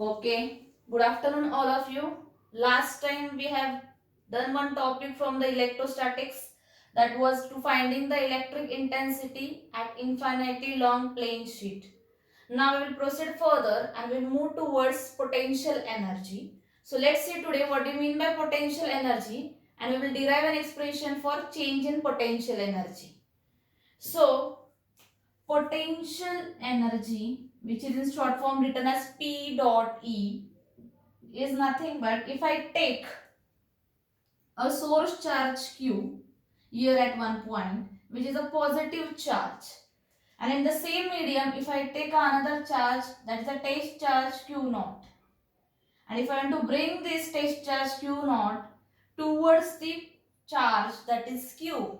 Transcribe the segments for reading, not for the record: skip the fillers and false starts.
Okay, good afternoon, all of you. Last time we have done one topic from the electrostatics, that was to finding the electric intensity at infinitely long plane sheet. Now we will proceed further and we will move towards potential energy. So let's see today what do you mean by potential energy, and we will derive an expression for change in potential energy. So potential energy, which is in short form written as P dot E, is nothing but if I take a source charge Q here at one point, which is a positive charge, and in the same medium if I take another charge, that is a test charge Q naught, and if I want to bring this test charge Q naught towards the charge that is Q,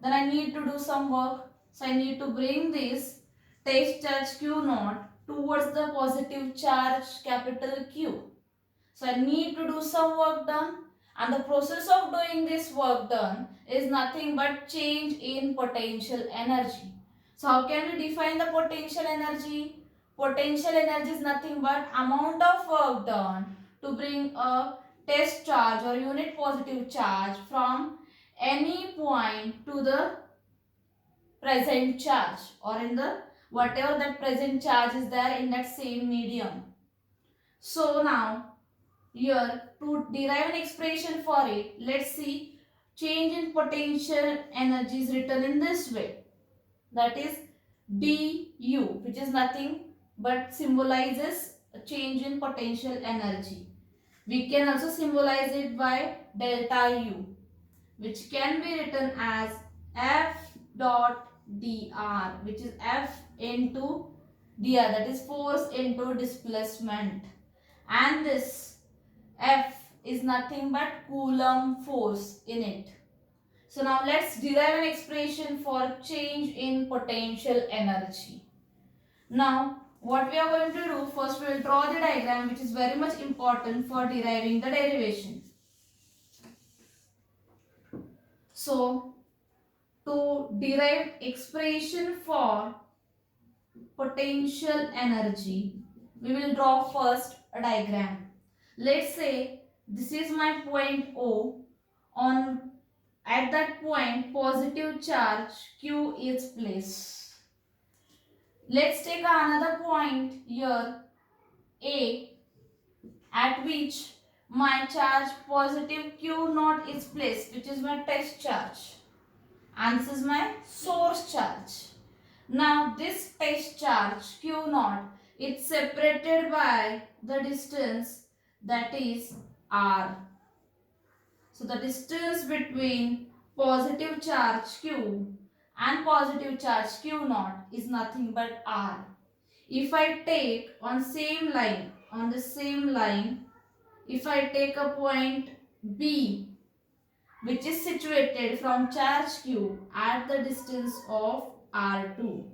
then I need to do some work. So I need to bring this test charge Q naught towards the positive charge capital Q. So I need to do some work done, and the process of doing this work done is nothing but change in potential energy. So how can we define the potential energy? Potential energy is nothing but amount of work done to bring a test charge or unit positive charge from any point to the present charge, or in the whatever that present charge is there in that same medium. So now here, to derive an expression for it, let's see, change in potential energy is written in this way. That is du, which is nothing but symbolizes a change in potential energy. We can also symbolize it by delta U, which can be written as F dot dr, which is F into dr, that is force into displacement. And this F is nothing but Coulomb force in it. So now let's derive an expression for change in potential energy. Now what we are going to do, first we will draw the diagram, which is very much important for deriving the derivation. So to derive expression for potential energy, we will draw first a diagram. Let's say this is my point O. On At that point, positive charge Q is placed. Let's take another point here, A, at which my charge positive Q naught is placed, which is my test charge. And this is my source charge. Now this test charge Q naught is separated by the distance, that is R. So the distance between positive charge Q and positive charge Q naught is nothing but R. If I take on the same line, if I take a point B, which is situated from charge Q at the distance of R2.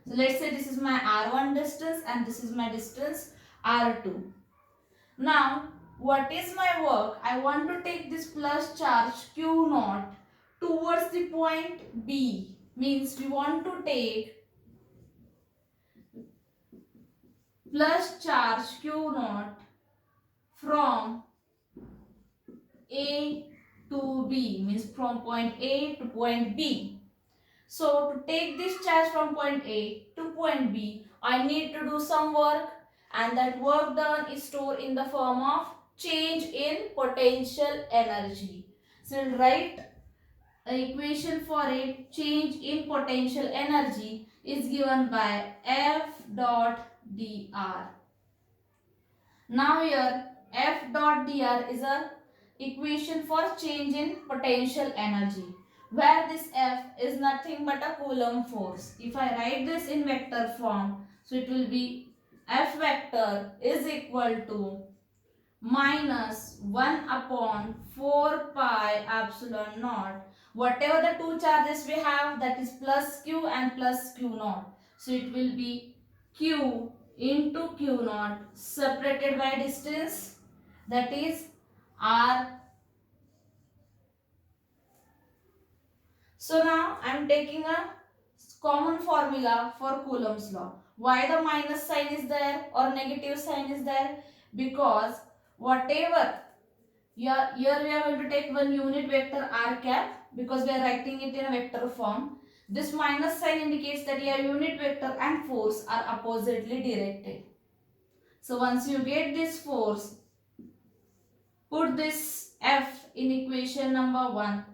So let's say this is my R1 distance and this is my distance R2. Now what is my work? I want to take this plus charge Q naught towards the point B. Means we want to take plus charge Q naught from A to B. Means from point A to point B. So to take this charge from point A to point B, I need to do some work, and that work done is stored in the form of change in potential energy. So we'll write an equation for it. Change in potential energy is given by F dot dr. Now here F dot dr is a equation for change in potential energy, where this F is nothing but a Coulomb force. If I write this in vector form, so it will be F vector is equal to minus 1 upon 4 pi epsilon naught. Whatever the two charges we have, that is plus Q and plus Q naught. So it will be Q into Q naught separated by distance, that is R. So now I am taking a common formula for Coulomb's law. Why the minus sign is there or negative sign is there? Because whatever, here we are going to take one unit vector r cap because we are writing it in a vector form. This minus sign indicates that your unit vector and force are oppositely directed. So once you get this force, put this F in equation number 1.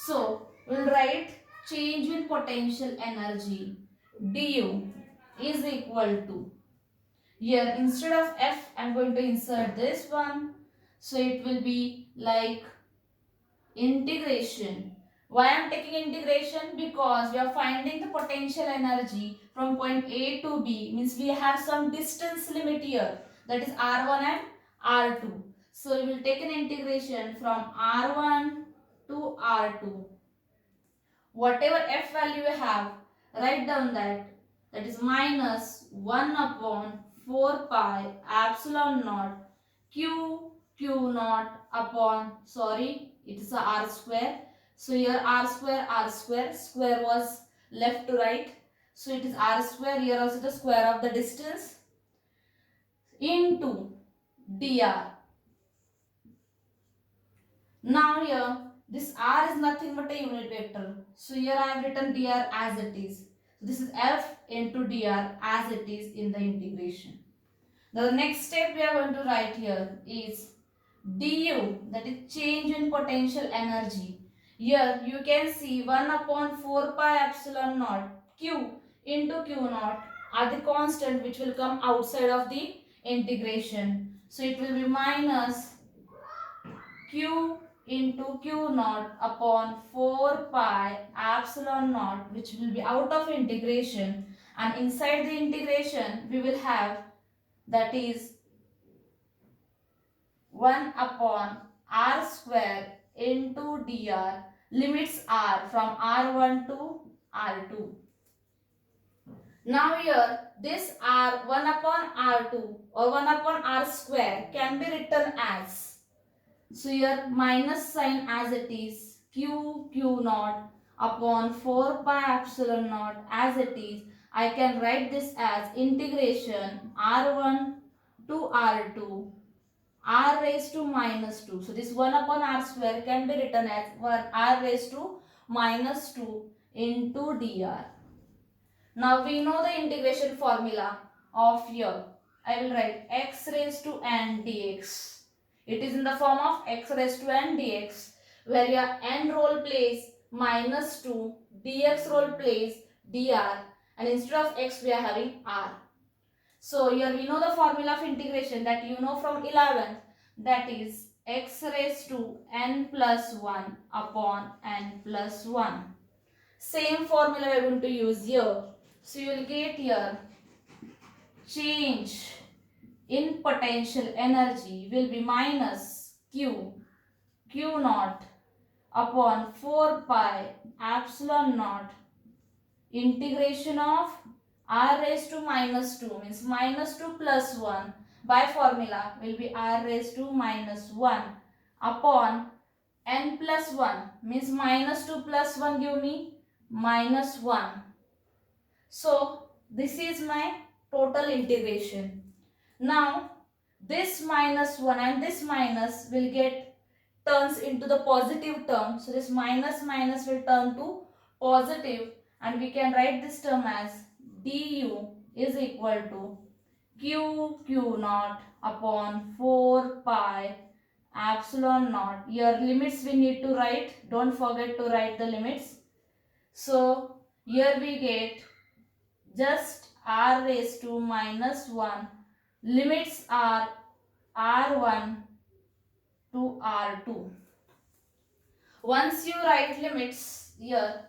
So we'll write change in potential energy du is equal to, here instead of F I'm going to insert this one. So it will be like integration. Why I am taking integration? Because we are finding the potential energy from point A to B, means we have some distance limit here, that is R1 and R2. So we will take an integration from R1 to R2. Whatever F value you have, write down that is minus 1 upon 4 pi epsilon naught q naught upon, sorry, it is a r square. So here r square, square was left to right. So it is r square, here also the square of the distance into dr. Now here this r is nothing but a unit vector. So here I have written dr as it is. So this is f into dr as it is in the integration. Now the next step we are going to write here is du, that is change in potential energy. Here you can see 1 upon 4 pi epsilon naught q into q naught are the constant which will come outside of the integration. So it will be minus q into q naught upon 4 pi epsilon naught, which will be out of integration, and inside the integration we will have, that is 1 upon r square into dr, limits r from r1 to r2. Now here this r 1 upon r2 or 1 upon r square can be written as, so here minus sign as it is, q naught upon 4 pi epsilon naught as it is. I can write this as integration r1 to r2 r raised to minus 2. So this 1 upon r square can be written as 1 r raised to minus 2 into dr. Now we know the integration formula of here. I will write x raised to n dx. It is in the form of x raised to n dx, where your n role plays minus 2, dx role plays dr, and instead of x we are having r. So here we know the formula of integration that you know from 11th, that is x raised to n plus 1 upon n plus 1. Same formula we are going to use here. So you will get here change in potential energy will be minus q naught upon 4 pi epsilon naught integration of r raised to minus 2, means minus 2 plus 1 by formula will be r raised to minus 1 upon n plus 1, means minus 2 plus 1 give me minus 1. So this is my total integration. Now this minus 1 and this minus will get turns into the positive term. So this minus will turn to positive, and we can write this term as du is equal to q naught upon 4 pi epsilon naught. Here limits we need to write. Don't forget to write the limits. So here we get just r raised to minus 1. Limits are r1 to r2. Once you write limits here,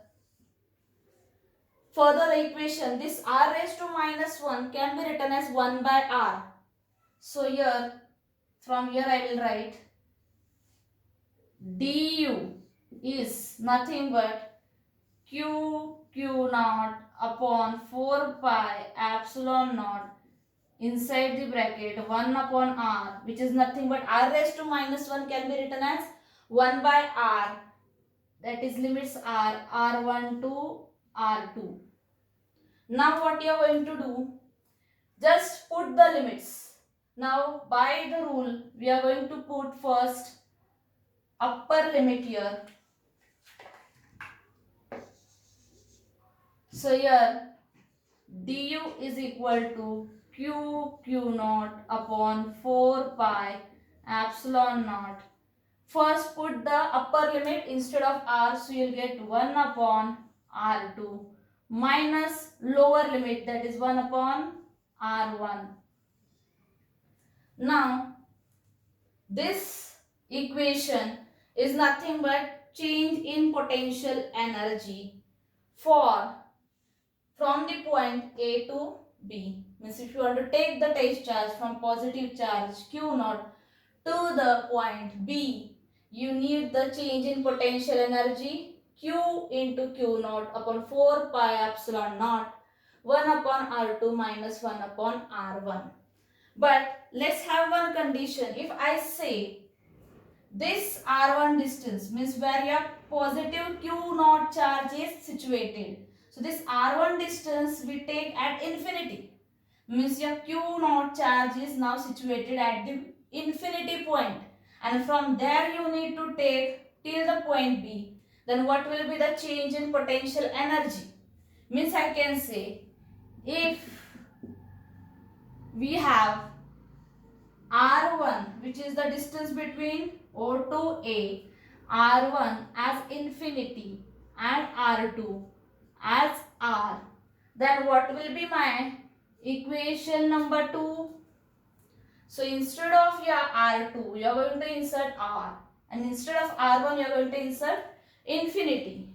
further equation, this r raised to minus 1 can be written as 1 by r. So here, from here I will write du is nothing but q naught upon 4 pi epsilon naught inside the bracket 1 upon r, which is nothing but r raised to minus 1 can be written as 1 by r, that is limits are r1 to r2. Now what you are going to do, just put the limits. Now by the rule, we are going to put first upper limit here. So here du is equal to q naught upon 4 pi epsilon naught. First put the upper limit instead of r, so you'll get 1 upon r2 minus lower limit, that is 1 upon r1. Now this equation is nothing but change in potential energy for from the point A to B. Means if you want to take the test charge from positive charge Q naught to the point B, you need the change in potential energy Q into Q naught upon 4 pi epsilon naught 1 upon R2 minus 1 upon R1. But let's have one condition. If I say this R1 distance means where your positive Q naught charge is situated. So this R1 distance we take at infinity. Means your Q naught charge is now situated at the infinity point. And from there you need to take till the point B. Then what will be the change in potential energy? Means I can say if we have R1, which is the distance between O to A, R1 as infinity and R2 as R, then what will be my equation number 2? So instead of your R2, you are going to insert R, and instead of R1, you are going to insert infinity.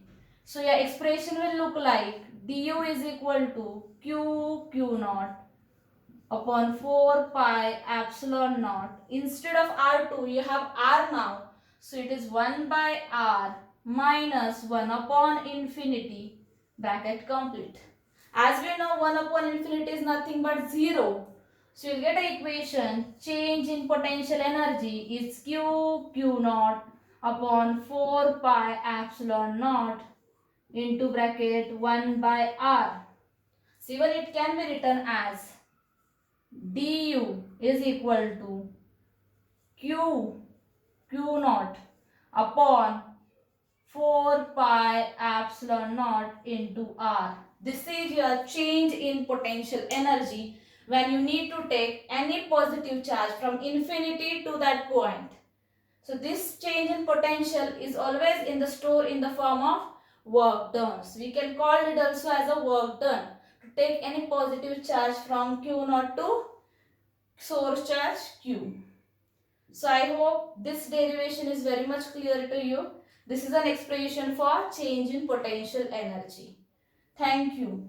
So your expression will look like du is equal to q naught upon 4 pi epsilon naught. Instead of R2, you have R now. So it is 1 by R minus 1 upon infinity, bracket complete. As we know, 1 upon infinity is nothing but 0. So you'll get an equation, change in potential energy is q naught upon 4 pi epsilon naught into bracket 1 by R. So even it can be written as du is equal to q naught upon 4 pi epsilon naught into R. This is your change in potential energy when you need to take any positive charge from infinity to that point. So this change in potential is always in the store in the form of work done. So we can call it also as a work done to take any positive charge from Q naught to source charge Q. So I hope this derivation is very much clear to you. This is an expression for change in potential energy. Thank you.